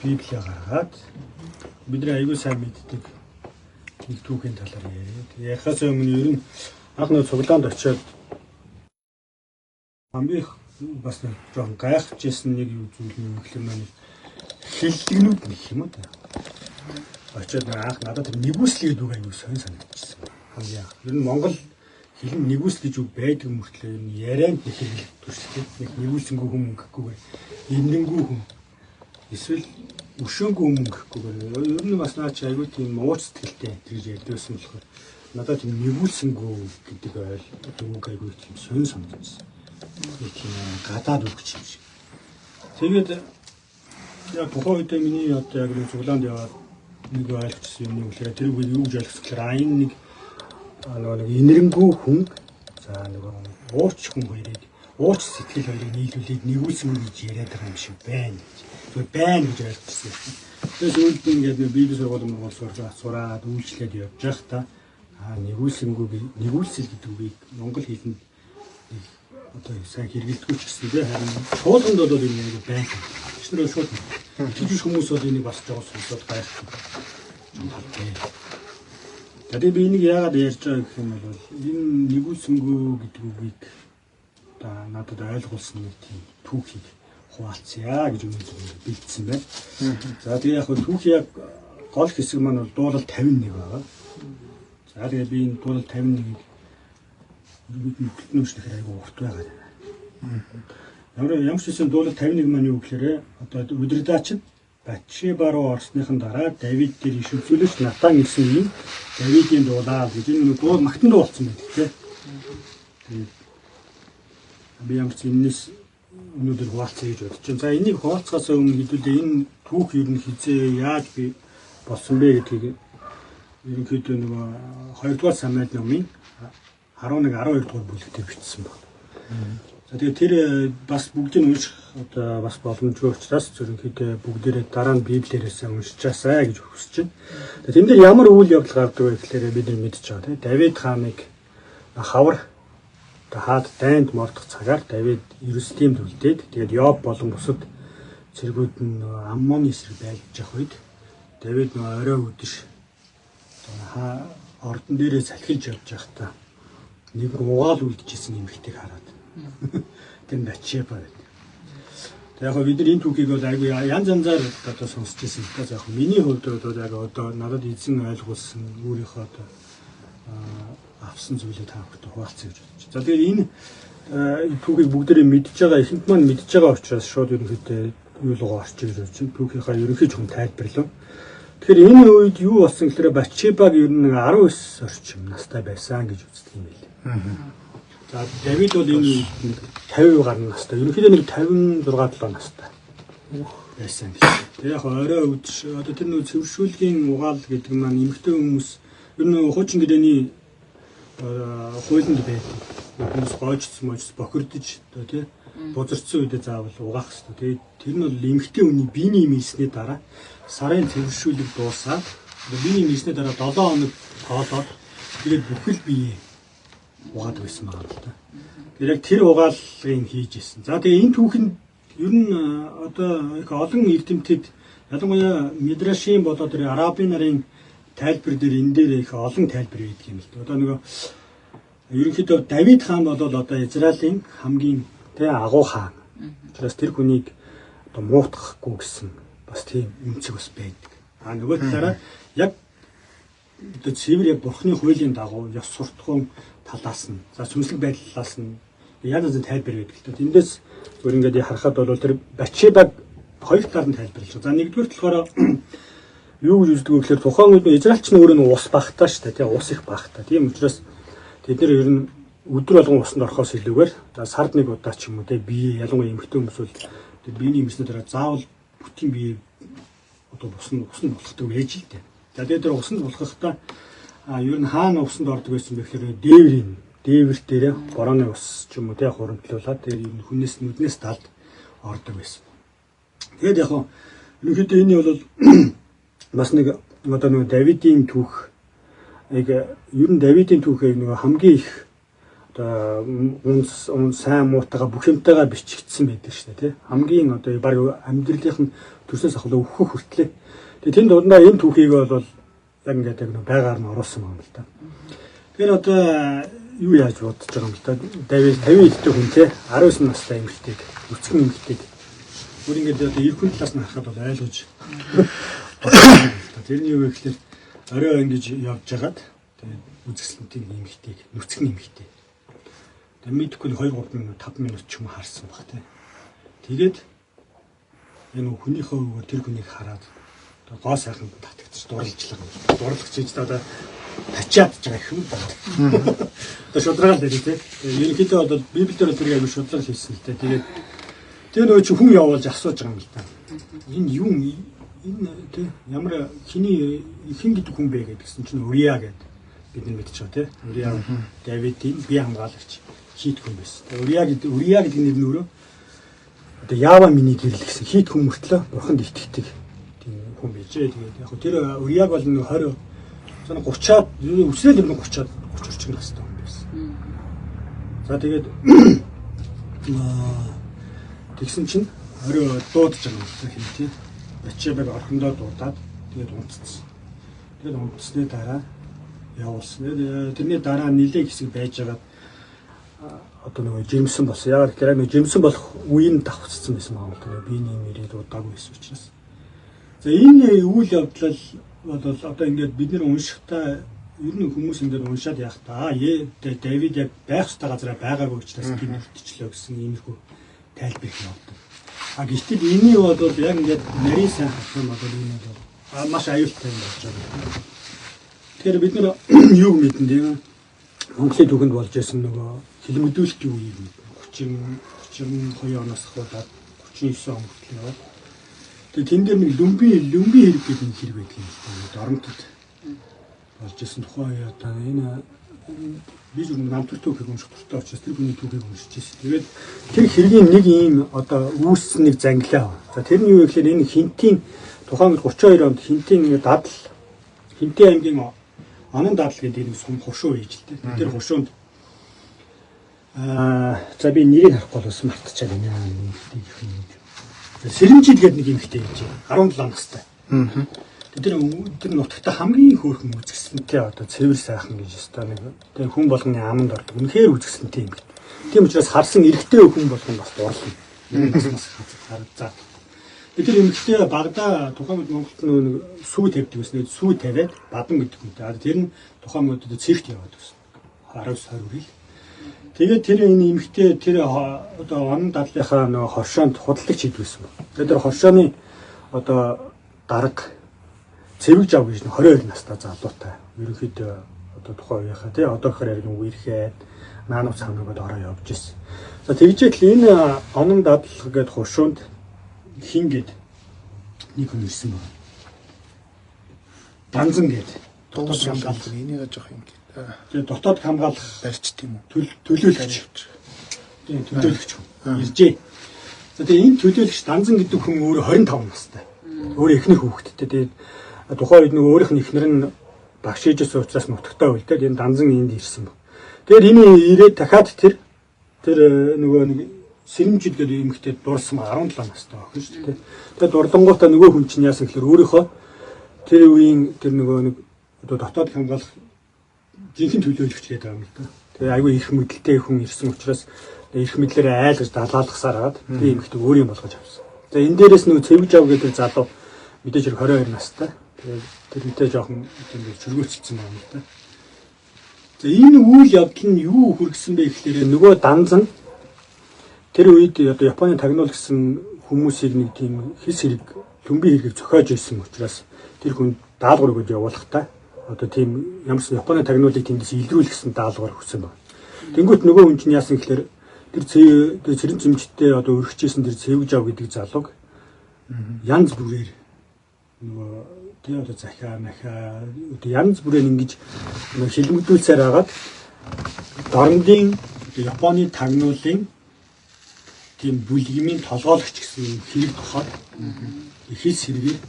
Библийг гаргаад бидний аягүй сайн мэддэг нэг түүхийн талаар яриад. Ярихаас өмнө ер нь анх нэг цуглаанд очиод хамгийн бас нэг жоон гайхаж ирсэн нэг зүйл нь гэхлээр маань хиллэгнүүд нэг юм уу та. Очиод анх надад нэгүслийг дүүг аягүй сонь санагдчихсан. Хамгийн анх. Ер нь Монгол хилэн нэгүс гэж үг байдаг мөртлөө ер нь ярианд нэг хэлдэг шүү дээ. Нэг нэгүсэнгүү хүм гэхгүйгээр эндэнгүй хүм. Эсвэл өшөөнгөө өмнөхгүйгээр ер нь бас наа чи аягүй тийм ууч сэтгэлтэй гэж ярьдсан болохоор надад тийм нэгүүлсэнгөө гэдэг үг аягүй тийм сонь санагдсан. Нэг тийм гадаад үг юм шиг. Тэгээд яг тухайн үед миний одоо яг нэг цуглаанд яваад нэг ойлгочихсон юм уу гэхээр тэр үг юу гэж ойлгосон гэхээр энэ нэг нэг инэрэнгүү хүн за нэг ууч хүн хоёрыг ууч сэтгэл хоёрыг нийлүүлээд нэгүүлсэн гэж яриад байгаа юм шиг байна. Байна гэж ойлгосон. Тэгээд үүлд ингээд библи сургууль сураад үйлчлээд явж явах та нэгүүлсэл гэдэг үгийг монгол хэлэнд одоо сайн хэрэглэдэггүй ч гэсэн тийм харин шуулганд бол энэ нэг байна. Тэснэр шууд тийж хүмүүс бол энийг бас жоо сонсоод гайхдаг. Тэгээд би энийг яагаад ярьж байгаа гэх юм бол энэ нэгүүлсэнгөө гэдэг үгийг одоо надад ойлгуулсан нэг тийм түүхийг хуваалцъя гэж бэлдсэн байна. За тэгээ яг түүхийн яг гол хэсэг маань бол дуулал 51 байгаа. За тэгээ би энэ дуулал 51-ийг нүхтнөөшлөхөр айгу урт байгаа. Ямар ч гэсэн дуулал 51 маань юу гэхээр одоо өдрөдаач Батшеба руу орсныхан дараа Давид дээр иш үзүүлэгч Натан гэсэн юм Давидын дуулаа гэж энэ дуу магтан дуу болсон байдаг тийм. Тэгээд би ямар ч юмнээс өнөөдөр хуваалцъя гэж бодож байна. За энийг хуваалцахаас өмнө хэдүүлээ энэ түүх ер нь хизээ яаж би болсон бэ гэдгийг ерөнхийдөө нөгөө 2 дугаар Самуэль номын 11 12 дугаар бүлэгтээ бичсэн байна. За тэгээд тэр бас бүгдийг унших одоо бас боломжгүй учраас ерөнхийдөө бүгдээрээ дараа нь Библиэрээс уншичаасаа гэж хүсэж байна. Тэгээд энэ дээр ямар үйл явдал гардаг вэ гэхээр бид нар мэдчихэж байгаа тийм. Давид хааныг хавар хаад дайнд мордох цагаар Давид Иерусалимд үлдээд тэгээд Йоб болон бусад цэргүүд нь Аммоны эсрэг байлж явах үед Давид орой өдөш ордон дээрээ салхилж явж байхдаа нэг угаал үлдчихсэн эмэгтэйг хараад тэр Батшеба байдаг. Тэгээд яг бид нар энэ түүхийг бол айгүй янз янзаар одоо сонсч ирсэн. Тэгээд яг миний хувьд бол яг одоо надад эзэн ойлгуулсан өөрийнхөө одоо авсан зүйлээ та бүхэнд хуваалцъя гэж бодож. За тэгээд энэ түүхийг бүгдээрээ мэдж байгаа, ихэнх маань мэдж байгаа учраас шууд ерөнхийдөө юу руу орчих гэж бодож байна. Түүхийнхаа ерөнхий зөвхөн тайлбарлав. Тэгэхээр энэ үед юу болсон гэхээр Батшебаг ер нь 19 орчим настай байсан гэж үздэг юм байл. За Давид бол энэ үед 50 гаруй настай. Ерөнхийдөө нэг 56-7 настай байсан гэж. Тэгээд яг орой өдөш одоо тэр нэг цэвэршүүлгийн угаал гэдэг маань эмэгтэй хүмүүс ер нь хуучин гэрээний хуулинд байдаг. Хүмүүс гоожсон бохирдож одоо тий бузарцсан үедээ заавал угаах хэрэгтэй. Тэгээд тэр нь бол эмэгтэй хүний биений мэлсний дараа сарын цэвэршүүлэг дуусаад биений мэлсний дараа 7 хоног тоолоод тэгээд бүхэл бие угаадаг байсан байгаа л да. Тэр яг тэр угаалгыг хийж ирсэн. За тэгээд энэ түүхэнд ер нь одоо их олон эрдэмтэд ялангуяа Мидрашийн болоод тэр арабын нарын тайлбар дээр энэ дээр их олон тайлбар байдаг юм л да. Одоо нөгөө ерөнхийдөө Давид хаан бол одоо Израилийн хамгийн агуу хаан. Тэрс тэр хүнийг одоо муутгахгүй гэсэн бас тийм үнцэг бас байдаг. Нөгөө талаараа яг одоо цэвэр яг бурхны хуулийн дагуу ёс суртахуун талаас нь за сүнслэг байдлаас нь янз янзын тайлбар байдаг л да. Эндээс зөв ингээд харахад бол тэр Батшебаг хоёр талаар нь тайлбарлаж байгаа. За нэгдүгээр болохоор юу гэж үздэг вэ гэхээр тухайн үед Израильч нь өөрөө ус багтаа шүү дээ. Тийм ус их багтаа. Тийм учраас тэд нэр ер нь өдөр болгон усанд орохоос илүүгээр за сард нэг удаа ч юм уу те бие ялангуяа эмэгтэй хүмүүс бол тэр биений мэснэ дараа заавал бүтэн бие одоо усанд болохдаг байж л дээ. За тэгээд тэр усанд болоххдаа ер нь хаана усанд ордог байсан бэ гэхээр дээвэр дээр борооны ус ч юм уу те хуримтлуулаад тэр ер нь хүнээс нүднээс талд ордог байсан. Тэгээд яг ерөнхийдөө энэ бол бас нэг одоо нэг Давидын түүх яг ер нь Давидын түүхээ нэг хамгийн их одоо сайн муутайгаа бүх юмтайгаа бичигдсэн байдаг шүү дээ, тий. Хамгийн одоо баг амьдралынх нь төрснөөс ахвал өвхөх хүртлээ. Тэгээ тэнд дундаа энэ түүхийг бол яг ингээд яг байгаар нь оруулсан юм л да. Тэгэхээр одоо юу яаж бодож байгаа юм л да. Давид 50 элдэх хүн тий 19 настай эмэгтэйг, өцгөн эмэгтэйг бүр ингээд одоо эрхэн талаас нь харахад бол ойлгож тэрний юу гэхээр орой ингэж явж хагаад тэгээд үзэсгэлэнтийн эмэгтэйг, нүцгэн эмэгтэй. Тэгээд мэдхгүй 2-3 минут 5 минут ч юм харсан баг тий. Тэгээд энэ хүнийхөө тэр хүнийг хараад гоо сайхан татагдчих дурлжлаа. Дурлагч гэж одоо тачаад байгаа юм байна. Одоо шударгаал дээр тий. Ерөнхийдөө бол Библиэр тэр яг шударгаал хийсэн л дээ. Тэгээд тэр нөө чи хүн явуулж асууж байгаа юм л да. Энэ юу энэ тий ямар хиний хэн гэдэг хүн бэ гэдгсэн чинь Урия гэдэг бид нар мэдчихв тий. Урия Давидын бие хамгаалагч хийт хүн байсан. Урия гэдэг нэр нь өөрөө одоо Яава миний гэрэл гэсэн хийт хүн мөртлөө бурханд итгэдэг тийм хүн байжээ. Тэгээд яг тэр Урияг бол 20 30-аад үсрээл юм 30-аад 30 орчим настай хүн байсан. За тэгээд тэгсэн чинь орой дуудаж байгаа юм шиг тий. Бачибаг орхондоо дуудаад тэгээд унтцсан. Тэгээд унтсны дараа явуулсан. Тэрний дараа нилээ хэсэг байжгаад одоо нөгөө жимсэн болсон. Яг тэр нөгөө жимсэн болох үеийн давхцсан байсан юм аа. Биений мэрийг удаагүй байсан учраас. За энэ үйл явдал бол одоо ингээд бид нэр уншихтаа ер нь хүмүүс ингээд уншаад яах та Давид яг байх ёстой газараа байгаагүй учраас гимтчлөө гэсэн иймэрхүү тайлбар их явуулдаг. А гэтэл энийг бол яг ингээд нарийн сайн хатсан бол энэ бол маш аюултай юм болж байгаа. Тэгэхээр бид нар юуг мэдэн тийм Монголын түүхэнд болж байсан нөгөө хилмэдүүлэлтийн үеийг 32 оноос хойш 39 он хүртэл яваад тэгээд тэн дээр нэг лүмби хэрэг гэдэг нэг хэрэг байдаг юм байна. Доромтод болж исэн тухай одоо энэ би зөв намтар түүхийг унших туфтаа учраас тэр хүний түүхийг уншиж ирсэн. Тэгээд тэр хэргийн нэг ийм одоо үүссэн нэг зангилаа. За тэр нь юу вэ гэхээр энэ Хинтийн тухайн 32 онд Хинтийн дадал Хинтийн аймгийн Анан дадал гэдэг нэг сум хушуу хийж л дээ. Тэр хушуунд за би нэрийг харахгүй бас мартчихад байна. Сэрэмжил гэдэг нэг эмэгтэй гэж 17 настай. Тэр нутагта хамгийн хөөрхөн үзэсгэлэнтэй одоо цэвэр сайхан гэж өстой нэг тэр хүн болгоны аманд ордог. Үнэхээр үзэсгэлэнтэй юм. Тийм учраас харсан эрэгтэй хүн болгоно бас дурлал. За. Тэр эмэгтэй Багдаа тухайн үед Монголд нэг сүү тавьдаг гэсэн. Сүү тавиад бадан гэдэг үнтэй. Тэр нь тухайн үед цэгт яваад байсан. 19-20 үрэл. Тэгээд тэр энэ эмэгтэй тэр одоо онон дадлынхаа нөгөө хоршоонд худалдагч хийдгсэн байна. Тэгээд тэр хоршооны одоо дарга цэвэг жав гэж 22 настай залуутай. Ерөнхийдөө одоо тухайн үеийнхаа тий одоо гэхээр яг нэг үерхэд наануу цаанаагаад ороо явж ирсэн. За тэгжээтэл энэ онон дадлах гэдэг хуршуунд хин гээд нэг хүн ирсэн байна. Данзан гээд дотоод хамгаалах энийг жоох юм гээд. Тэгээ дотоод хамгаалах барьч тийм үү? Төлөөлөгч. Тийм төлөөлөгч хүн иржээ. За тэгээ энэ төлөөлөгч Данзан гэдэг хүн өөрөө 25 настай. Өөрөө эхнэр хүүхэдтэй. Тэгээд тухайн үед нөгөө өөрийнх нь эхнэр нь багш хийжсэн учраас нутагтаа үлдээд энэ Данзан энд ирсэн баг. Тэгээд энэ ирээд дахиад тэр нөгөө нэг Сэрэмжил гэдэг эмэгтэй дурсан 17 настай охин шүү дээ. Тэгээд дурлангуудаа нөгөө хүн чинь яасан гэхээр өөрийнхөө тэр үеийн тэр нөгөө нэг одоо дотоод хамгаалах жинхэнэ төлөөлөгч гэдэг юм л да. Тэгээ айгүй их мэдлэлтэй хүн ирсэн учраас их мэдлэрээ айлгаж далаалгасаар хагаад тэр эмэгтэй өөрийн болгож авсан. За энэ дээрээс нөгөө цэвж ав гэдэг залуу мэдээж 22 настай. Тэгээд тэрнтэй жоохон ингэ чөлгөөцөлсөн байна л да. За энэ үйл явдал нь юу хүргэсэн бэ гэхээр нөгөө Данзан тэр үед одоо Японы тагнуул гэсэн хүмүүсийг нэг тийм хис хэрэг лүмби хэргийг зохиож ирсэн учраас тэр хүн даалгавар өгöd явуулахдаа одоо тийм ямарсан Японы тагнуулыг тэндээс илрүүлэх гэсэн даалгавар өгсөн байна. Тэнгүүт нөгөө хүн чинь яасан гэхээр тэр цэрэн зэмжтэй одоо өргөжчихсэн тэр цэвж ав гэдэг залууг янз бүрээр нөгөө тий одоо захиа махаа одоо янз бүрээр ингэж хилмигдүүлсээр хагаад дорндын Японы тагнуулын тийм бүлгэмийн толгойлогч гэсэн хэрэг тохоод ихээс хэргийг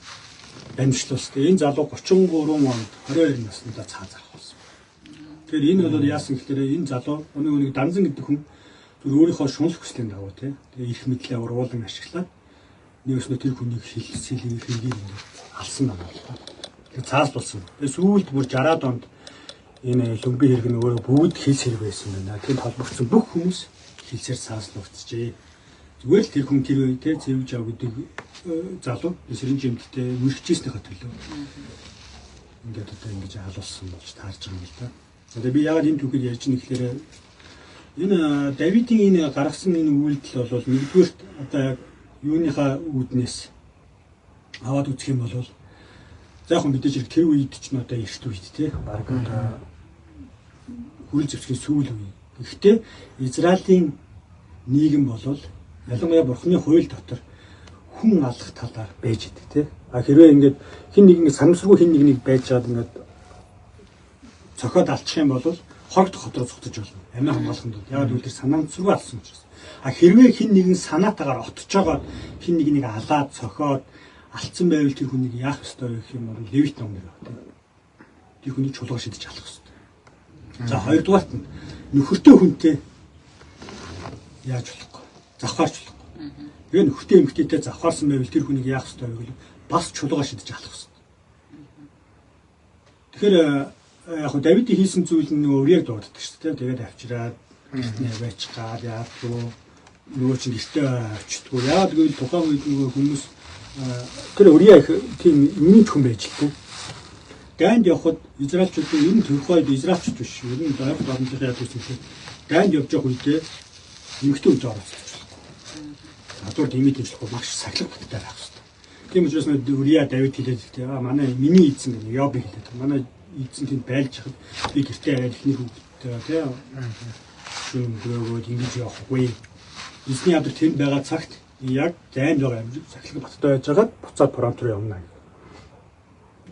дамжлуулсан. Энэ залуу 33 онд 22 наснда цаазарх болсон. Тэгэхээр энэ бол яасан гэхээр энэ залуу нэг данзан гэдэг хүн зөв өөрийнхөө шунал хүслийн дагуу тий. Тэгээ их мэдлээ ургуулan ашиглаад нэгснэ тэр хүнийг хэлийг алсан байна л та. Тэгээ цаасдулсан. Тэгээ сүүлд бүр 60-аад онд энэ лүмби хэрэг нь өөрөө бүгд хэлс хэрэг байсан байна. Тэнд холбогдсон бүх хүмүүс хэлсээр цааслуулчихжээ. Зүгээр л тэр хүн тэр үе тий зэвж ав гэдэг залуу сэрэн жимттэй үргэлжлэснийхээ төлөө ингээд одоо ингэж хаалуулсан болж таарж байгаа юм л да. Тэгээ би яагаад энэ түүхийг ярьж байгаа гэхээр энэ Давидын энэ гаргасан энэ үйлдэл бол нэгдүгээр одоо яг юуныхаа үүднээс аваад үзэх юм бол за яг мэдээж хэрэг тэр үед ч н одоо эрт үед те баг одоо хөл зэвсгийн сүүл үе. Гэхдээ Израилийн нийгэм бол ялангуяа бурхны хууль дотор хүн алах талаар байж идэг те. А хэрвээ ингээд хин нэг санамсаргүй хин нэг байж чаад ингээд цохоод алчих юм бол хорогд хотроо зүгтэж болно. Амиа хамгаалахын тулд яагаад гэвэл тэр санамсаргүй алсан учраас. А хэрвээ хин нэгэн санаатаагаар отож байгаа хин нэг алаад цохоод алдсан байвал тэр хүнийг яах ёстой вэ гэх юм бол Левит номер байна. Тэр хүнийг чулуугаар шидэж алах ёстой. За хоёрдугаарт нь нөхөртэй хүнтэй яаж болохгүй? Завхаарч болохгүй. Тэгээ нөхөртэй эмэгтэйтэй завхаарсан байвал тэр хүнийг яах ёстой вэ гэвэл бас чулуугаар шидэж алах ёстой. Тэгэхээр яг хөө Давидын хийсэн зүйл нь нөгөө үрийг дууддаг шүү дээ. Тэгээд авчираад гэртнээ байцгаад яадгүй нөгөө чинь гэртээ очтгүй. Яагаад гэвэл тухайн үед нөгөө хүмүүс тэр үрийг тийм өмнөд хүн байж л дээ. Ганд явхад израилчуудын ер нь төрхойд израилчууд биш. Ер нь Байрал орнотын яд үсэн чинь ганд явж явах үедээ эмэгтэй үж оролцож байна. Надад дэмий дэмжлэхгүй маш сахилах баттай байх хэрэгтэй. Тийм учраас үрийг Давид хэлээд ихтэй манай миний эзэн гэнэ Йоб хэлээд. Манай эзэн тэнд байлж хахад би гэртээ арай ихний хүүхдтэй тийм шүн өгөөд ингэж явахгүй. Эзний ядар тэнд байгаа цагт яг зайд байгаа юм сахилах баттай байж байгаад буцаад фронт руу явна.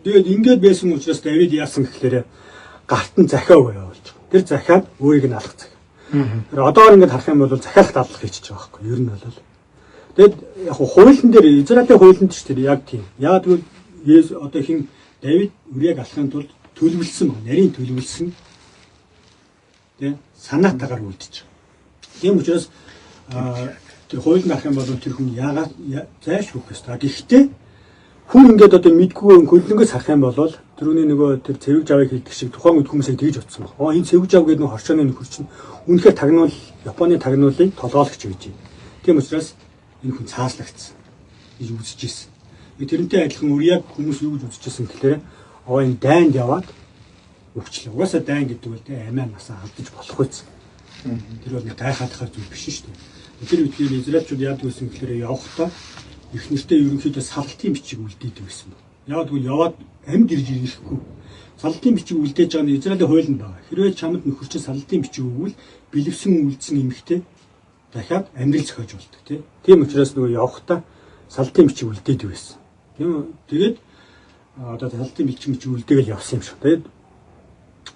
Тэгээд ингээд байсан учраас Давид яасан гэхээр гарт нь захиа өгөө явуулж байгаа. Тэр захиад өөрийг нь алах захиа. Тэр одоор ингээд харах юм бол захиалах дадлах хийчихэж байгаа байхгүй юу? Ер нь бол. Тэгэд яг хуулийн дээр Израилийн хуулинд ч тэр яг тийм. Яг тэгвэл одоо хин Давид үрийг алахын тулд төлөвлөсөн баг. Нарийн төлөвлөсөн тий санаатаагаар үлдэж байгаа. Тийм учраас тэр хуулинд харах юм бол тэр хүн яагаад зайлшгүй ёстой. Гэхдээ хүн ингээд одоо мэдгүй хөлнөнгөөс харах юм бол тэрүүний нөгөө тэр цэвэг жавыг хийдэг шиг тухайн үед хүмүүсийг тэгж утсан баг. Энэ цэвэг жав гэдэг нэг хорчооны нөхөр чинь үнэхээр тагнуул Японы тагнуулыг толгойлогч байж байна. Тийм учраас энэ хүн цааслагдсан. гэж үзэж ирсэн. Тэрнтэй адилхан үрийг хүмүүс юу гэж үзэж ирсэн гэхээр энэ дайнд яваад өвчлөө. Угаасаа дайн гэдэг бол амиа насаа алдаж болох байсан. Тэр бол гайхаадахаар зүйл биш шүү дээ. Тэр үедээ израильчууд яадаг гэсэн гэхээр явахдаа их нэртэй ерөнхийдөө салтын бичиг үлдээдэг байсан байна. Яг тэгвэл яваад амьд ирж ирэхгүй. Салтын бичиг үлдээж байгаа нь Израилийн хуулинд байгаа. Хэрвээ чамд нөхөрчин салтын бичиг өгвөл бэлэвсэн үлдсэн эмэгтэй дахиад амьдрал зохиож болдог тийм учраас нөгөө явахдаа салтын бичиг үлдээдэг байсан. Тэгээд одоо салтын бичиг үлдээгэл явсан юм шиг.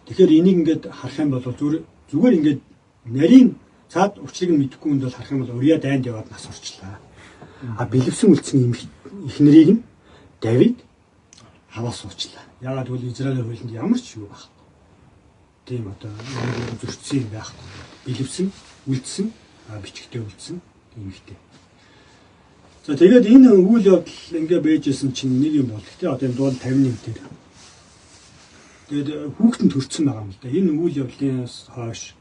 Тэгэхээр энийг ингээд харах юм бол зүгээр ингээд нарийн цаад учрыг нь мэдэхгүй юм бол харах юм бол Урия дайнд яваад нас орчлаа. Бэлэвсэн үлдсэн их нэрийг нь Давид аваа суучлаа. Яагаад гэвэл Израилийн хуулинд ямар ч юу байхгүй. Тийм одоо зөрчсөн юм байхгүй. Бэлэвсэн үлдсэн бичгтээ үлдсэн эмэгтэй. За тэгээд энэ үйл явдал ингээ байжсэн чинь нэг юм бол тэ одоо энэ дуул 51 дээр. Тэгээд хүүхдэн төрсөн байгаа юм л да. Энэ үйл явдлаас хойш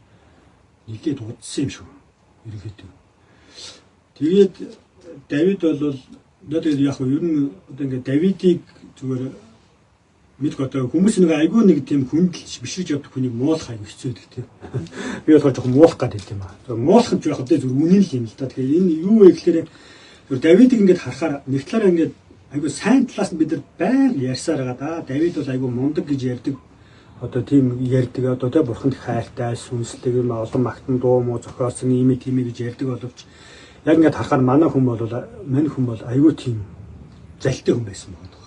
нэлээд удсан юм шүү. Ерөнхийдөө. Тэгээд Давид бол тэгээд яг нь ер нь одоо ингээ Давидыг зүгээр мэдг одоо хүмүүс нэг айгүй нэг тийм хүндэлж бишрэж явдаг хүнийг муулах аяг хэцүүдэг тийм. Би болохоор жоохон муулах гэдэг юм аа. Муулах юм ч яг одоо зүр үнэн л юм л да. Тэгэхээр энэ юу вэ гэхээр Давидыг ингээд харахаар нэг талаараа ингээд айгүй сайн талаас нь бид нар байнга ярьсаар байгаа да. Давид бол айгүй мундаг гэж ярьдаг. Одоо тийм ярьдаг одоо тэ бурханд хайртай, сүнслэг юм олон магтан дуу муу зохиосон ийм гэж ярьдаг боловч яг ингээд харахаар манай хүн бол айгүй тийм залтай хүн байсан байна.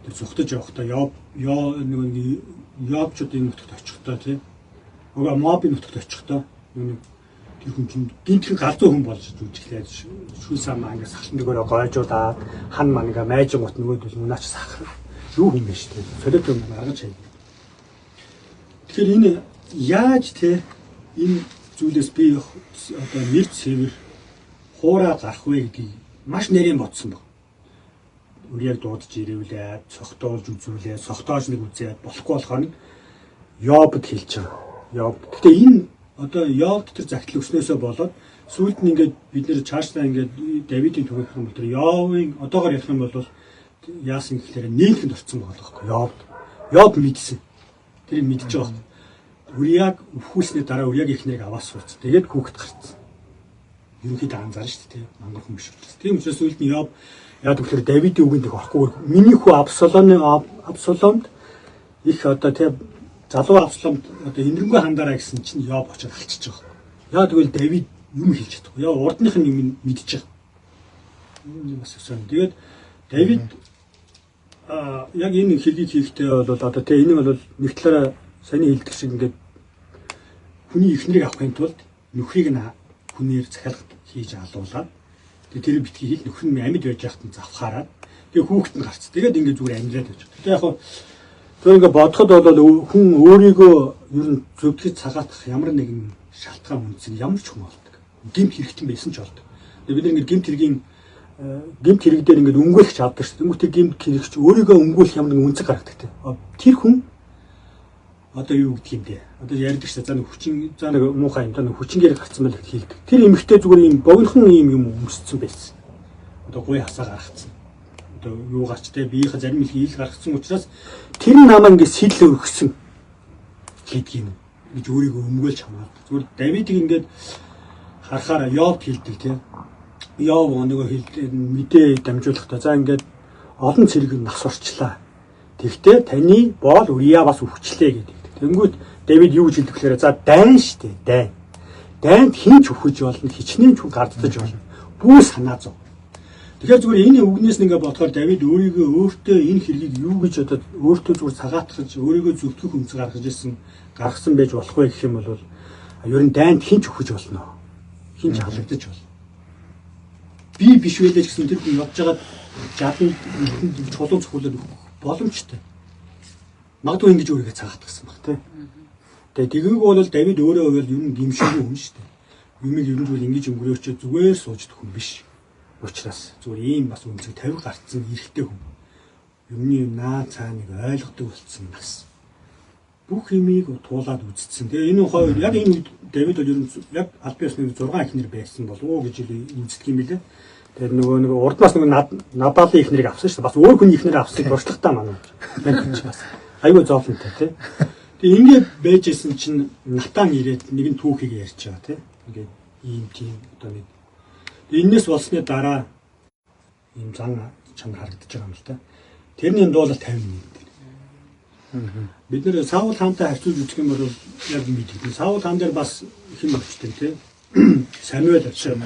Тэр зүхтэж явахдаа нэг Йобчдын нутагт очихдоо тийм. Мобын нутагт очихдоо нэг тэр хүн чинь гинтхэн галзуу хүн болж үзчихлээ. Шүүл самаа ингээд сахлан дэгөөрөө гойжуулаад хан ман ингээ майжин гот нөгөөдөл наач сахар. Юу хүн биш тийм. Солиот юм гаргаж хай. Тэгэхээр энэ яаж те энэ зүйлээс би одоо нэр цэвэр хуураа гарах вэ гэдгийг маш нэрийн бодсон баг. Үрийг дуудаж ирээвлээ, цогтоолж үзүүлээ, цогтоож нэг үзээд болохгүй болохоор Йобд хэлж байгаа. Йоб. Гэхдээ энэ одоо Йобд тэр загтал өснөөсөө болоод сүүлд нь ингээд бид нэр цаашлаа ингээд Давидын түүхийг харах юм бол тэр Йовын одоогоор ярих юм бол яасан гэхээр нээлхэнд болцсон байгаа байхгүй Йобд. Йоб мэдсэн. Тэр мэдж байгаа. Үрийг өвхүүлсний дараа үрийг ихнийг аваад сууц. Тэгээд хүүхэд гарцсан. Ерөнхийдөө анзаарна шүү дээ. Мангар хүн биш учраас. Тийм учраас сүүлд нь Йоб яагаад гэхээр Давидын үгэнд их орохгүй. Миний хүү Абсаломд их одоо тийм залуу Абсаломд одоо энэрэнгүй хандараа гэсэн чинь Йоб очоод алчиж байгаа. Яагаад гэвэл Давид юм хэлж чадахгүй. Яа урдных нь юм мэдж байгаа. Энэ бас өсөн. Тэгээд Давид яг энэ хэлгийг хийхдээ бол одоо тийм энэ бол нэг талаараа саний хэлдэг шиг ингээд хүний ихнэрийг авахын тулд нөхрийг нь хүнээр захиалгад хийж алуулаад тэгээд тэр битгий хэл нөхөр нь амьд байж байхад нь завхаараад тэгээд хүүхэд нь гарц. Тэгээд ингээд зүгээр амьдраад байж. Тэгээд яг тэр ингээд бодоход бол хүн өөрийгөө ер нь зөвдөж цагаатах ямар нэгэн шалтгаан үндэс нь ямар ч хүн болдог. Гэмт хэрэгтэн байсан ч болдог. Тэгээд бид нэг ингээд гэмт хэрэг дээр ингээд өнгөлөх чаддаг шүү. Тэнгүүт гэмт хэрэгч өөрийгөө өнгөлөх ямар нэгэн үнцэг гаргадаг те. Тэр хүн одоо юу гэдэг юм бэ? Одоо ярьдаг шүү. За нэг хүчин за нэг муухай юм. За нэг хүчингээр гарцсан байл хэлдэг. Тэр эмэгтэй зүгээр юм богинохон юм өмсцэн байсан. Одоо гуй хасаа гаргацсан. Одоо юу гарч те биеийнхээ зарим их ил гаргацсан учраас тэр намаа ингээд сэл өргөсөн гэдэг юм гэж өөрийгөө өмгөөлж хамаад. Зүгээр Давидыг ингээд харахаар Йоб хэлдэг те. Йоб нөгөө хэлдэг мэдээ дамжуулахдаа за ингээд олон цэрэг нас орчлаа. Тэгвэл таны боол Үрия бас өвчлээ гэдэг. Тэнгүүт Давид юу гэж хэлдэг гэхээр за дайн штэ дайн. Дайнд хинч өвхөж болно, хичнээн ч гарддаж болно. Бүү санаа зов. Тэгэхээр зүгээр энэ үгнээс нэгээ бодохоор Давид өөрийгөө өөртөө энэ хэргийг юу гэж одоо өөртөө зүгээр цагаатгаж, өөрийгөө зөвтгөх үнц гаргасан байж болох вэ гэх юм бол ер нь дайнд хинч өвхөж болно. Хинч халагдаж болно. Би биш байлаа ч гэсэн тэр хүн явж байгаад жадын чулуу цохиулаад боломжтой. Магадгүй ингэж өөрийгөө цагаатгсан баг тий. Тэгээ тэгээг бол Давид өөрөө бол ер нь гимшгүй хүн шүү дээ. Юмыг ер нь зүгээр ингэж өнгөрөөч зүгээр сууждаг хүн биш. Учираас зүгээр ийм бас үнцэг 50 гарцсан эрэгтэй хүн. Юмны наа цааныг ойлгодог болсон нас. Бүх юмыг туулаад үзсэн. Тэгээ энэ хоёр яг энэ Давид бол ер нь яг аль биесний 6 ихнэр байсан болов уу гэж үздэг юм билээ. Тэр нөгөө урднаас нөгөө Набалын ихнэрийг авсан шүү дээ. Бас өөр хүний ихнэрийг авсыг туршлагатай манай. Бас айгүй зоолонтой тий. Тэгээ ингээд байжсэн чинь Натан ирээд нэгэн түүхийг ярьж байгаа тий. Ингээд ийм тийм одоо нэг энэс болсны дараа ийм зан чанар харагдаж байгаа юм л та. Тэрний дуулал 51. Бид нэр Саул хаантай харьцуулж үзэх юм бол яг мэддэг. Саул хаан дээр бас хэн өвчтэй тий. Самуэль очсон.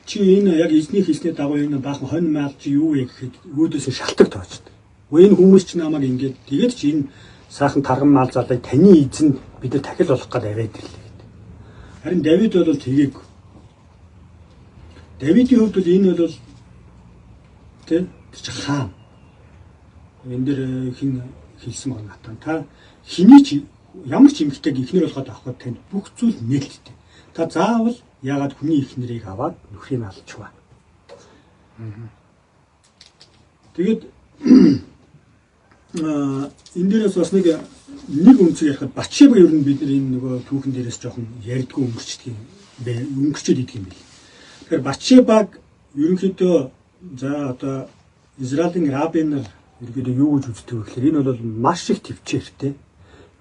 Чи энэ яг эзний хэлсний дагуу энэ баахан хонь маал чи юу вэ гэхэд өөдөөсөө шалтгаан тоочтой. Энэ хүмүүс ч намайг ингээд тэгээд чи энэ сайхан тарган маал залыг таны эзэн бид нар тахил болох гээд аваад ирлээ гэдэг. Харин Давид бол тгийг. Давидын хувьд бол энэ бол тий чи хаан. Энэ дэр хин хэлсэн баг Натан. Та хэний ч ямар ч эмэгтэйг ихнэр болгоод авахд танд бүх зүйл нээлттэй. Та заавал яагаад хүний ихнэрийг аваад нөхрийг алчваа. Тэгээд энэ дээрээс бас нэг үнцэг ярихад Батшеба ер нь бид нар энэ нөгөө түүхэн дээрээс жоохон ярьдгүй өнгөрчдөг юм бэ. Өнгөрчөөд идэг юм бэл. Тэгэхээр Батшебаг ерөнхийдөө за одоо Израилийн рабин нар ерөнхийдөө юу гэж үздэг вэ гэхээр энэ бол маш их төвчээртэй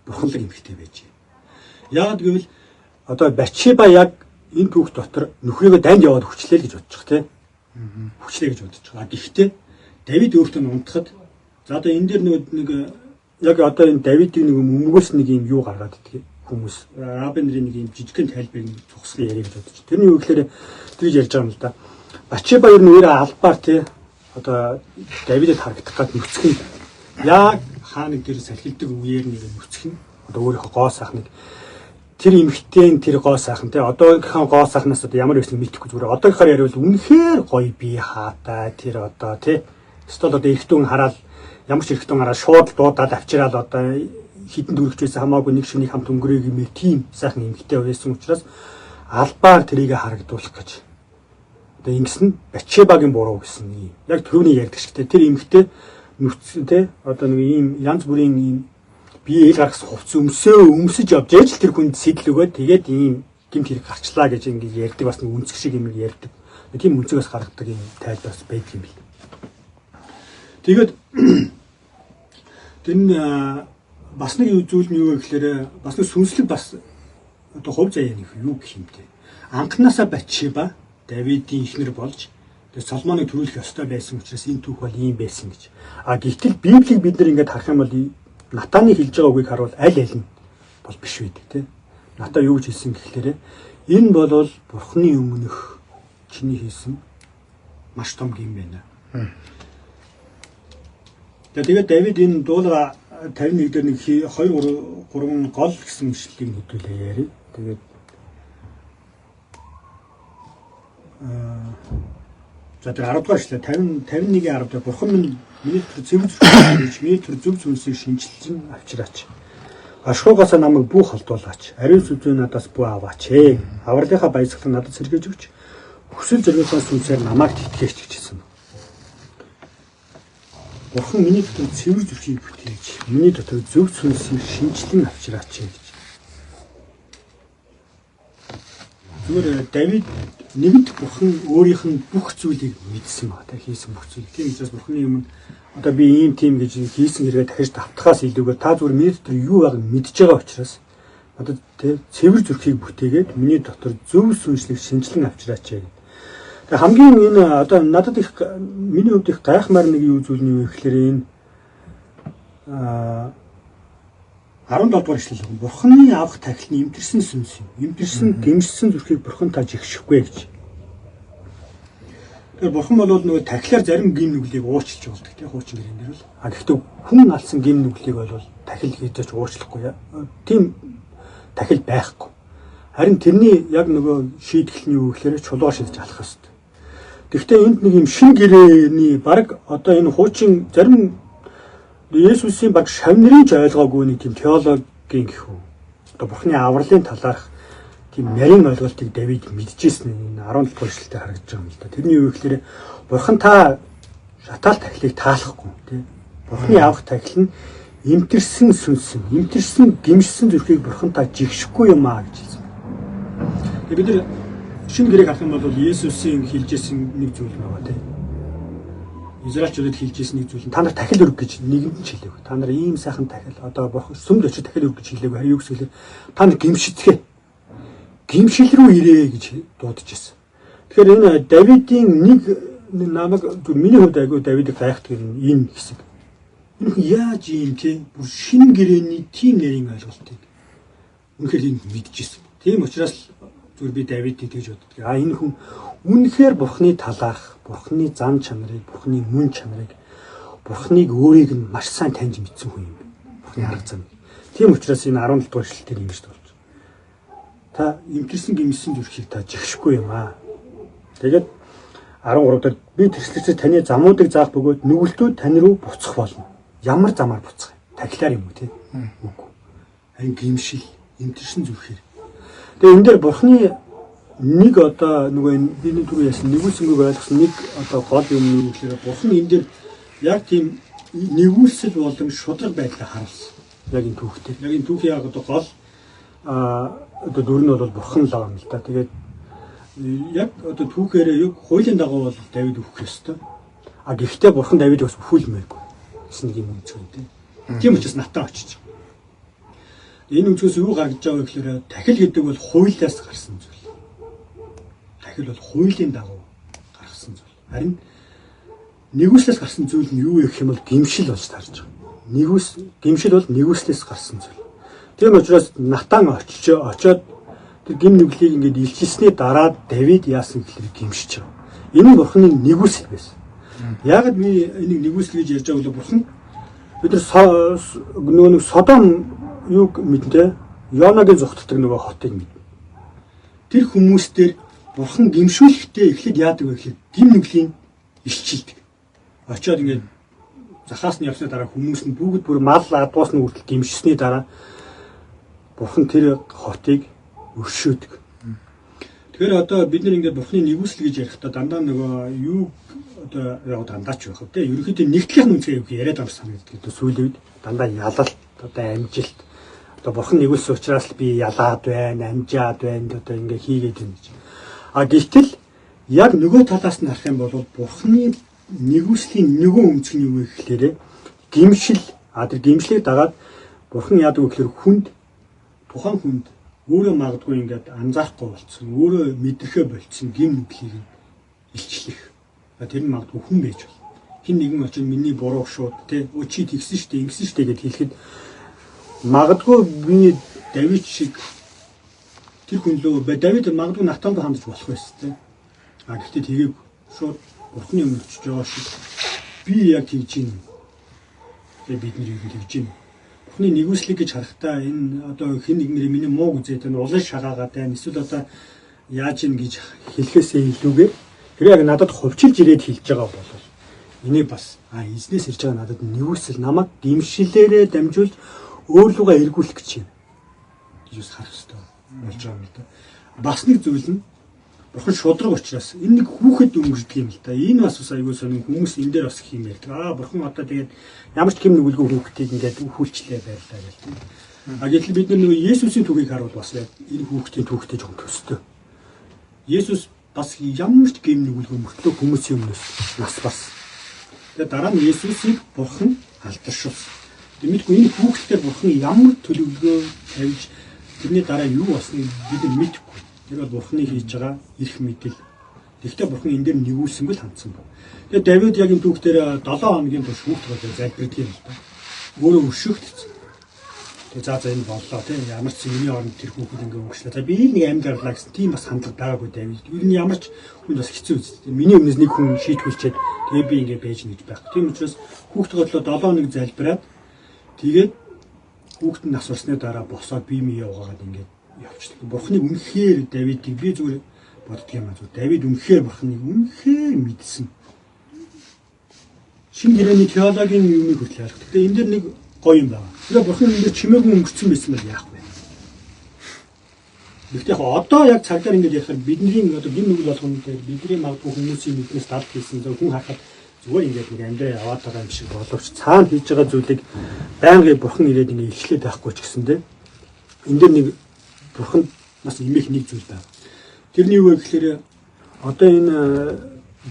бурханлаг эмэгтэй байж. Яагаад гэвэл одоо Батшеба яг энэ түүх дотор нөхрийгөө данд яваад хүчлээ гэж бодож байгаа тийм. Хүчлээ гэж бодож байгаа. Гэхдээ Давид өөртөө унтахад за одоо энэ дээр нэг яг одоо энэ Давидыг нэг өмгөөс нэг юм юу гаргаад идэх хүмүүс рабин нарын нэг юм жижигхэн тайлбарыг цугсгын яриа гэж бодож. Тэрний юу гэхээр тэгж ярьж байгаа юм л да. Батшеба ер нь өөрөө албаар тий одоо Давидыг харагдах гад нүцгэн яг хааныг дээр салхилдаг үеэр нэг нүцгэн одоо өөрийнхөө гоо сайхныг тэр эмэгтэй тэр гоо сайхан тий одоогийнхаа гоо сайхнаас одоо ямар байсан мэдэхгүй зүгээр одоогийнхаар яриул үнэхээр гоё бие хаатай тэр одоо тий стол одоо эрэгтэн хараад ямар ч эрэгтэн хараад шууд дуудаад авчираад одоо хідэн дүрхч байсан хамаагүй нэг шөнийг хамт өнгөрөө гэмээр тийм сайхан эмгтэй байсан учраас албаар тэрийг харагдуулах гэж. Одоо ингэсэн нь Батшебагийн буруу гэсэн юм. Яг түрүүний ярьдаг шигтэй тэр эмгтэй нүцтэй одоо нэг ийм янз бүрийн ийм бие ил гаргасан хувцс өмсөж явж яж тэр хүнд сэтэл өгөөд тэгээд ийм гэмт хэрэг гарчлаа гэж ингэж ярьдаг бас нэг үнцг шиг юм ярьдаг. Тийм үнцгээс гаргадаг юм тайлбар бас байдаг юм бэл. Тэгээд тэр бас нэг зүйл нь юу вэ гэхээр бас нэг сүнслэг бас одоо хувь заяа нэг юу гэх юм те. Анхнаасаа Батшеба Давидын эхнэр болж тэгээд Соломоныг төрүүлэх ёстой байсан учраас энэ түүх бол ийм байсан гэж. А гэтэл Библийг бид нар ингээд харах юм бол Натаны хэлж байгаа үгийг харуул аль аль нь бол биш байдаг те. Ната юу гэж хэлсэн гэхээр энэ бол Бурхны өмнөх чиний хийсэн маш том юм байна. Тэгээд Давид энэ дуулга 51 дээр нэг 2 3 гол гэсэн ишлэлийг хөтөлөө яри. Тэгээд за тэр 10 дугаар ишлэл 51-ийн 10 дээр Бурхан минь миний зөв зөвхөн миний зөв зүйлсийг шинжилсэн авчираач. Ашгуугаас намайг бүх холдуулаач. Ариун сүзээ надаас бүх аваач. Авралынхаа баясгалан надад сэргээж өгч. Хүсэл зоригтой сүнсээр намайг тэтгэж гэсэн. Бурхан миний дотор цэвэр зүрхийг бүтээж, миний дотор зөв сүнсийг шинжилэн авчираач гэж. Зүгээр Давид нэгэнт Бурхан өөрийнх нь бүх зүйлийг мэдсэн ба та хийсэн бүх зүйл. Тийм учраас Бурханы юм одоо би ийм тийм гэж хийсэн хэрэгээ дахиж давтахаас илүүгээр та зүгээр миний дотор юу байгааг мэдж байгаа учраас одоо цэвэр зүрхийг бүтээгээд миний дотор зөв сүнслийг шинжилэн авчираач гэдэг. Тэгээ хамгийн энэ одоо надад их миний хувьд их гайхмаар нэг юу зүйл нь юу гэхээр энэ 17 дугаар ишлэл юм. Бурханы авах тахилны имтэрсэн сүнс юм. Имтэрсэн гэмшсэн зүрхийг Бурхан тааж ихшихгүй гэж. Тэгэхээр Бурхан бол нөгөө тахилаар зарим гим нүглийг уучлж болдог тийм хуучин гэрэн дээр л. А гэхдээ хүн алсан гим нүглийг бол тахил хийж уучлахгүй. Тийм тахил байхгүй. Харин тэрний яг нөгөө шийтгэл нь юу гэхээр чулуу шидэж алах хэрэгтэй. Гэхдээ энд нэг юм шин гэрээний баг одоо энэ хуучин зарим Есүсийн баг шавнырын ч ойлгоогүй нэг тийм теологийн гэх үү. Одоо Бурханы авралын талаарх тийм нарийн ойлголтыг Давид мэдчихсэн энэ 17 дугаар эшлэлээр харагдаж байгаа юм л да. Тэрний юу гэхээр Бурхан та шатаал тахилыг таалахгүй тий. Бурханы авах тахил нь имтэрсэн сүнс, имтэрсэн гимшсэн зүрхийг Бурхан та жигшихгүй юм аа гэж хэлсэн. Тэгээ бид нар шинэ гэрээг харах юм бол Есүсийн хэлжсэн нэг зүйл байгаа тий. Израильчуудад хэлжсэн нэг зүйл нь та нар тахил өрг гэж нэгэнд нь хэлэв. Та нар ийм сайхан тахил одоо Бурхан сүмд очиж тахил өрг гэж хэлэв. Харин юу гэвэл та нар гимшицгээ. Гимшил рүү ирээ гэж дуудаж ирсэн. Тэгэхээр энэ Давидын нэг намайг миний хувьд айгүй Давидыг гайхдаг энэ хэсэг. Энэ хүн яаж ийм те бүр шинэ гэрээний тийм нэрийн ойлголтыг үнэхээр энд мэдчихсэн. Тийм учраас зүгээр би Давидыг тэгж боддог. Энэ хүн үнэхээр Бурханы талаарх, Бурханы зан чанарыг, Бурханы мөн чанарыг, Бурханыг өөрийг нь маш сайн таньж мэдсэн хүн юм. Бурханы арга зам. Тийм учраас энэ 17 дугаар эшлэлээр юм шүү дээ. Та имтэрсэн гимсэн зүрхийг та жигшгүй юм аа. Тэгээд 13 дээр би тэрслэгчээр таны замуудыг заах бөгөөд нүгэлтүүд тань руу буцах болно. Ямар замаар буцах юм? Тахилаар юм уу те? Үгүй. Харин гимшил, имтэрсэн зүрхээр. Тэгээ энэ дээр Бурханы нэг одоо нөгөө бидний түрүү яасан нэгүүлсэнгүй ойлгосон нэг одоо гол юм юу гэхээр Бурхан энэ дээр яг тийм нэгүүлсэл болон шудраг байдлаа харуулсан. Яг энэ түүхтэй. Яг энэ түүхийн яг одоо гол одоо дүр нь бол Бурхан л байгаа юм л да. Тэгээд яг одоо түүхээр яг хуулийн дагуу бол Давид өгөх ёстой. А гэхдээ Бурхан Давидыг бас өхүүлмээргүй. Гэсэн юм үнцгэнтэй. Тийм учраас натаа очиж. Энэ үнцгээс юу гаргаж байгаа вэ гэхээр тахил гэдэг бол хуулиас гарсан зүйл. Тахил бол хуулийн дагуу гаргасан зүйл. Харин нэгүслээс гарсан зүйл нь юу вэ гэх юм бол гимшил болж тарж байгаа. Гимшил бол нэгүслээс гарсан зүйл. Тийм учраас Натан очиод тэр гим нүглийг ингээд илчилсний дараа Давид яасан гэхээр гимшиж байгаа. Энэ нь Бурханы нэгүсэл байсан. Яг би энийг нэгүсэл гэж ярьж байгаа бол Бурхан бид нар нөгөө Содом юг мэднэ. Йонагийн зүгтдэг нөгөө хотыг мэднэ. Тэр хүмүүстээр Бурхан гимшүүлэхдээ эхлээд яадаг вэ гэхээр гим нүглийн илчилдэг. Очоод ингээд захаас нь явсны дараа хүмүүс нь бүгд бүр мал адуус нь үртэл гимшсэний дараа Бурхан тэр хотыг өршөөдөг. Тэгэхээр одоо бид нар ингээд Бурханы нэгүсэл гэж ярихдаа дандаа нөгөө юу одоо яг дандаа ч байх вэ? Ерөнхийдөө нэгтгэхийн үнцгээ юу яриад байгаа санагддаг. Одоо сүүлийн үед дандаа ялалт, одоо амжилт. Одоо Бурхан нэгүссэн учраас би ялаад байна, амжаад байна, одоо ингээд хийгээд байна гэж. А гэтэл яг нөгөө талаас нь харах юм бол Бурханы нэгүслийн нөгөө үнцг нь юу вэ гэхээр гимшил. Тэр гимшлийг дагаад Бурхан яадаг вэ гэхээр хүнд тухайн хүнд өөрөө магадгүй ингээд анзаарахгүй болцсон, өөрөө мэдрэхэ болцсон гим нүглийг илчлэх. Тэр нь магадгүй хүн байж болно. Хин нэгэн очиж миний буруу шууд те чи тэгсэн штэ, ингэсэн штэ гэд хэлэхэд магадгүй би Давид шиг тэр хүн лөө Давид магадгүй Натанд хандж болох байсан те. Гэхдээ тгийг шууд Бурханы өмнө очиж байгаа шиг би яг тэгж юм. Тэгээ бид нэр юу тэгж юм. Бурханы нэгүслийг гэж харахтаа энэ одоо хэн нэгнэр миний муу үзээд энэ улан шагаагаад байна. Эсвэл одоо яаж ийн гэж хэлэхээсээ илүүгээр тэр яг надад хувьчилж ирээд хэлж байгаа бол энийг бас эзнээс ирж байгаа надад нэгүсэл намайг дэмшилээрээ дамжуулж өөрлөгөө эргүүлэх гэж юм. Гэж харах хэрэгтэй болж байгаа юм л да. Бас нэг зүйл нь Бурхан шудраг учраас энэ нэг хүүхэд өнгөрдөг юм л да. Энэ бас айгүй сонин хүмүүс энэ дээр бас их юм ярьдаг. Бурхан одоо тэгээд ямар ч гэм нүгэлгүй хүүхдийг ингээд хүлчлээ байрлаа гэх юм. Гэтэл бид нар нөгөө Есүсийн түүхийг харуул бас энэ хүүхдийн түүхтэй жоон төстэй. Есүс бас ямар ч гэм нүгэлгүй мөртлөө хүмүүсийн өмнөөс нас бас. Тэгээд дараа нь Есүсийг Бурхан алдаршуулсан. Тиймээдгүй энэ хүүхдтэй Бурхан ямар төлөвлөгөө тавьж тэрний дараа юу болсныг бид мэдэхгүй. Тэр бол Бурханы хийж байгаа эрх мэдэл. Тэгвэл Бурхан энэ дээр нэгүүлсэнгүй л хандсан байна. Тэгээд Давид яг энэ түүхтэр 7 хоногийн турш хүүхд болоо залбирдаг юм л да. Өөрөө өршөөгдсөн. Тэгээд энэ боллоо тийм ямар ч миний оронд тэр хүүхэд ингээ өнгөрчлээ. За би нэг амьд гарлаа гэсэн тийм бас хандлага байгаагүй Давид. Ер нь ямар ч хүн бас хэцүү үстэй. Миний өмнөөс нэг хүн шийтгүүлчихэд тэгээд би ингээ байж нэгж байх. Тийм учраас хүүхд болоо 7 хоног залбираад тэгээд хүүхэд нь асуусны дараа босоод бие мие яваагаад ингээ явчихлаа. Бурханыг үнэхээр Давидыг би зүгээр боддөг юм аа. Давид үнэхээр Бурханыг үнэхээр мэдсэн. Шинэ гэрээний теологийн юмыг хүртэл ойлгох. Тэгээ энэ дэр нэг гоё юм байна. Тэгээ Бурхан энэ дэр чимээгүй өнгөрцөн байсан бол яах вэ? Гэхдээ яг одоо яг цагдаар ингэж ярихаар бидний одоо гин нүгэл болгоно дээр бидний магадгүй хүмүүсийн мэднээс далд хийсэн хүн харахад зүгээр ингэж нэг амьдраа яваад байгаа юм шиг боловч цаана хийж байгаа зүйлийг байнгын Бурхан ирээд ингэ илчлээд байхгүй ч гэсэндээ энэ дэр нэг Бурхан бас имэх нэг зүйл байна. Тэрний юу вэ гэхээр одоо энэ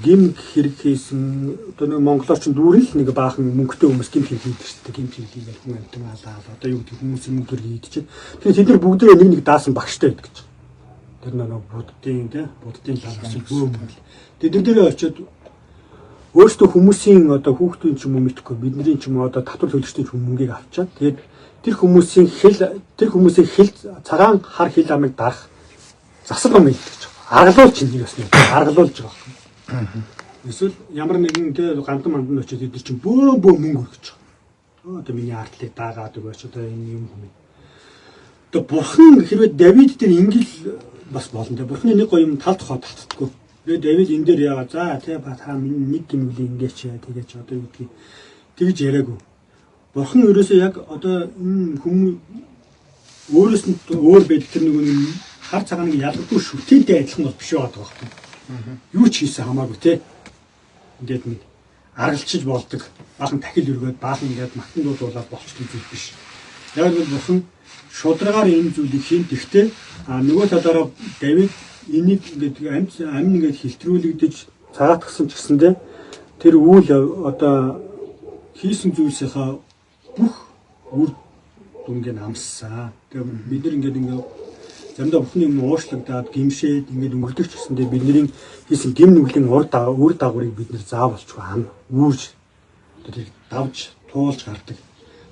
гимг хэрэг хийсэн одоо нэг монголооч дүүрэн л нэг баахан мөнгөтэй хүмүүс гимг хэрэг хийдэг шүү дээ. Гимг хэрэг хийгээл хүн амтан алаад одоо юу гэдэг хүмүүс мөнгөөр хийдэж. Тэгэхээр тэд нар бүгдээ нэг даасан багштай байдаг гэж. Тэр нэг буддийн те буддийн талаас бөөмөл. Тэд нар очиод өөрсдөө хүмүүсийн одоо хүүхдийн ч юм уу мэдхгүй бидний ч юм уу одоо татвар төлөгчдийн ч мөнгийг авчаад тэгээд тэр хүмүүсийн хэл цагаан хар хил амыг дарах засал юм хэлдэг гэж. Аргалуулж нэг ёсны аргалуулж байгаа. Эсвэл ямар нэгэн тэ гандан манданд очиод эдгээр чинь бөө мөнгө өгч байгаа. Одоо миний артлыг даагаад өгөөч одоо энэ юм юм. Одоо Бурхан хэрвээ Давид дээр ингээл бас болно. Бурханы нэг гоё юм талд хоо татдаггүй. Тэгээд Давид энэ дээр яагаад за тэ ба та миний нэг гимгэл ингээч тэгэж одоо юу гэдгийг тэгж яриаггүй. Бурхан ерөөсөө яг одоо энэ хүмүүс өөрөөс нь өөр байдаг тэр нэг хар цагааныг ялгахгүй шүтээтэй адилхан бол биш байгаа байхгүй. Юу ч хийсэн хамаагүй те. Ингээд нэг аргалчиж болдог. Баахан тахил өргөөд баахан ингээд магтан дуулаад болчихдог зүйл биш. Яг л Бурхан шударгаар энэ зүйлийг хийн. Тэгтээ нөгөө талаараа Давид энийг ингээд амин ингээд хилтрүүлэгдэж цагаатгсан ч гэсэндээ тэр үйл одоо хийсэн зүйлсийнхаа бүх үр дүнгийн амссан. Тэгээ бид нар ингээд замдаа Бурханы өмнө уушлагдаад гимшээд ингээд өнгөрдөг ч гэсэндээ бидний хийсэн гим нүглийн үр дагаврыг бид нэр заавалчгүй үүрж тэрийг давж туулж гардаг.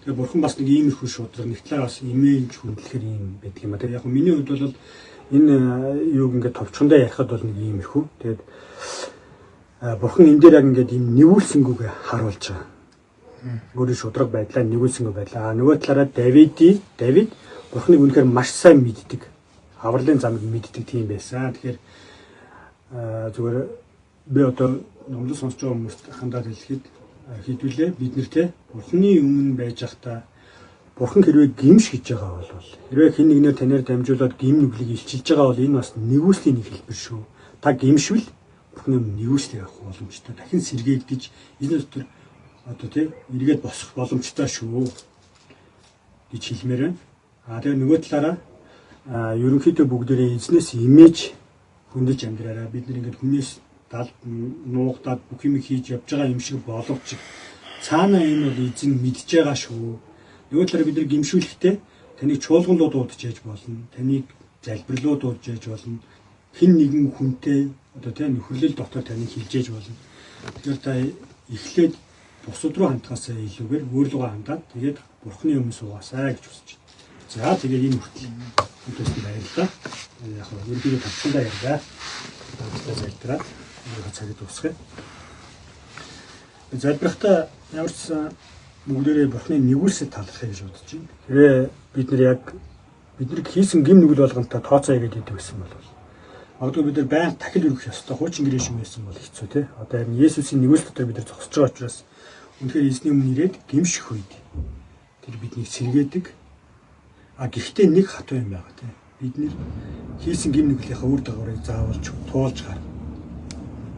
Тэгээ Бурхан бас нэг иймэрхүү шудраг нэг талаас имэж хүндлэхэр юм байдаг юм а. Тэгээ яг миний хувьд бол энэ юуг ингээд товчхондоо ярихад бол нэг иймэрхүү. Тэгээд Бурхан энэ дээр яг ингээд ийм нэгүүлсэнгүйгээ харуулж байгаа. Өөрийн шудраг байдлаа нэгүүлсэнгүй байлаа. Нөгөө талаараа Давид Бурханыг үнэхээр маш сайн мэддэг. Авралын замыг мэддэг тийм байсан. Тэгэхээр зүгээр би одоо номлол сонсож байгаа хүмүүст хандаад хэлэхэд хэдүүлээ бид нэртэй Бурхны өмнө байж байхдаа Бурхан хэрвээ гимш хийж байгаа бол хэрвээ хэн нэгнээр танаар дамжуулаад гим нүглийг илчилж байгаа бол энэ бас нэгүслийн нэг хэлбэр шүү. Та гимшвэл Бурхны өмнө нэгүслийг авах боломжтой. Дахин сэргээгдэж энэ дотор одоо тийм эргээд босох боломжтой шүү гэж хэлмээр байна. Тэгээ нөгөө талаараа ерөнхийдөө бүгдээрээ эзнээс имэж хүндэж амьдраараа бид нэг ингэж хүнээс нуугдаад бүх юм хийж явж байгаа юм шиг боловч цаана энэ бол эзэн мэдж байгаа шүү. Нөгөө талаараа бид нар гимшүүлэхдээ таныг чуулганлуу дуудаж яж болно. Таныг залбирлуу дуудаж яж болно. Хэн нэгэн хүнтэй одоо тийм нөхөрлөл дотор таныг хилжээж болно. Тэгэхээр та эхлээд бусад руу хандхаасаа илүүгээр өөр лугаа хандаад тэгээд Бурхны өмнө суугаасаа гэж хүсэж байна. За тэгээд энэ хүртэл өдөөс баярлалаа. Яг нь ерөнхийдөө тавцандаа ярьлаа. Тавцандаа залбираад цагийг дуусгая. Залбирахтаа ямар ч бүгдээрээ Бурхны нэгүсэд талархъя гэж бодож байна. Тэгэхээр бид нар хийсэн гим нүгэл болгонтой тооцоо хийгээд идэв гэсэн бол магадгүй бид нар байнга тахил өргөх ёстой хуучин гэрээ шиг байсан бол хэцүү те. Одоо харин Есүсийн нэгүс дотор бид нар зогсож байгаа учраас үнэхээр эзний өмнө ирээд гимших үед тэр биднийг сэргээдэг. Гэхдээ нэг хатуу юм байгаа те. Бид нэр хийсэн гим нүглийнхаа үр дагаврыг заавалж туулж гарна.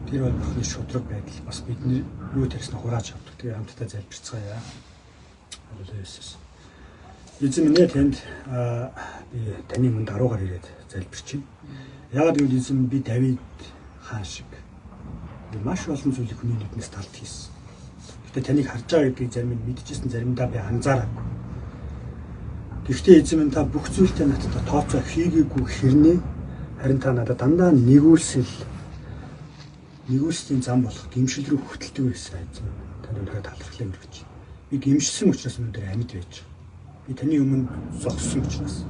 Тэр бол Бурхны шудраг байдал бас бидний юу тарьснаа хурааж авдаг. Тэгээ хамтдаа залбирцгаая. Аллилуйя Иесус. Эзэн минь танд би таны өмнө даруугаар ирээд залбирч байна. Яагаад гэвэл эзэн би Давид хаан шиг маш олон зүйлийг хүний нүднээс талд хийсэн. Гэтэ таныг харж байгаа гэдгийг зарим нь мэдчихсэн, заримдаа би анзаараагүй. Гэхдээ эзэн минь та бүх зүйлтэй надтай тооцоо хийгээгүй хэрнээ харин та надад дандаа нэгүслийн зам болох гимшил рүү хөтэлдэг байсан эзэн. Таны өнөөр талархлаа өргөж. Би гимшсэн учраас өнөөдөр амьд байж байгаа. Би таны өмнө зогссон учраас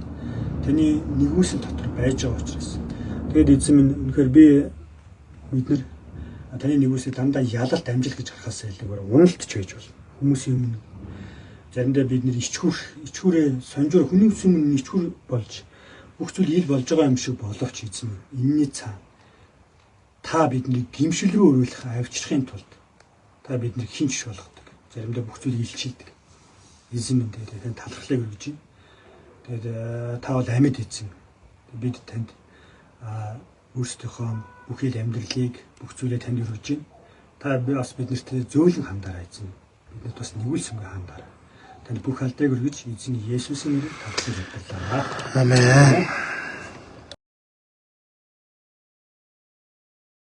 таны нэгүсэл дотор байж байгаа учраас тэгээд эзэн минь үнэхээр бид нар таны нэгүсэл дандаа ялалт амжилт гэж харахаас илүүгээр уналтч байж болно. Хүмүүсийн өмнө заримдаа бид нэр ичхүүрээ сонжоор хүний өмнө ичхүүр болж бүх зүйл ил болж байгаа юм шиг боловч эзэн энэний цаана та биднийг гимшил рүү өрөөлөх авчрахын тулд та биднийг хинч болгодог. Заримдаа бүх зүйлийг илчилдэг. Эзэн минь тэгээд талархлаа өргөж байна. Тэгээд та бол амьд эзэн. Бид танд өөрсдийнхөө бүхэл амьдралыг бүх зүйлээ танд өргөж байна. Та бас биднэрт зөөлөн хандаарай эзэн. Биднэрт бас нэгүүлсэнгээ хандаарай. Танд бүх алдааг өргөж эзэн Есүсийн нэрээр талархаж байна. Амен.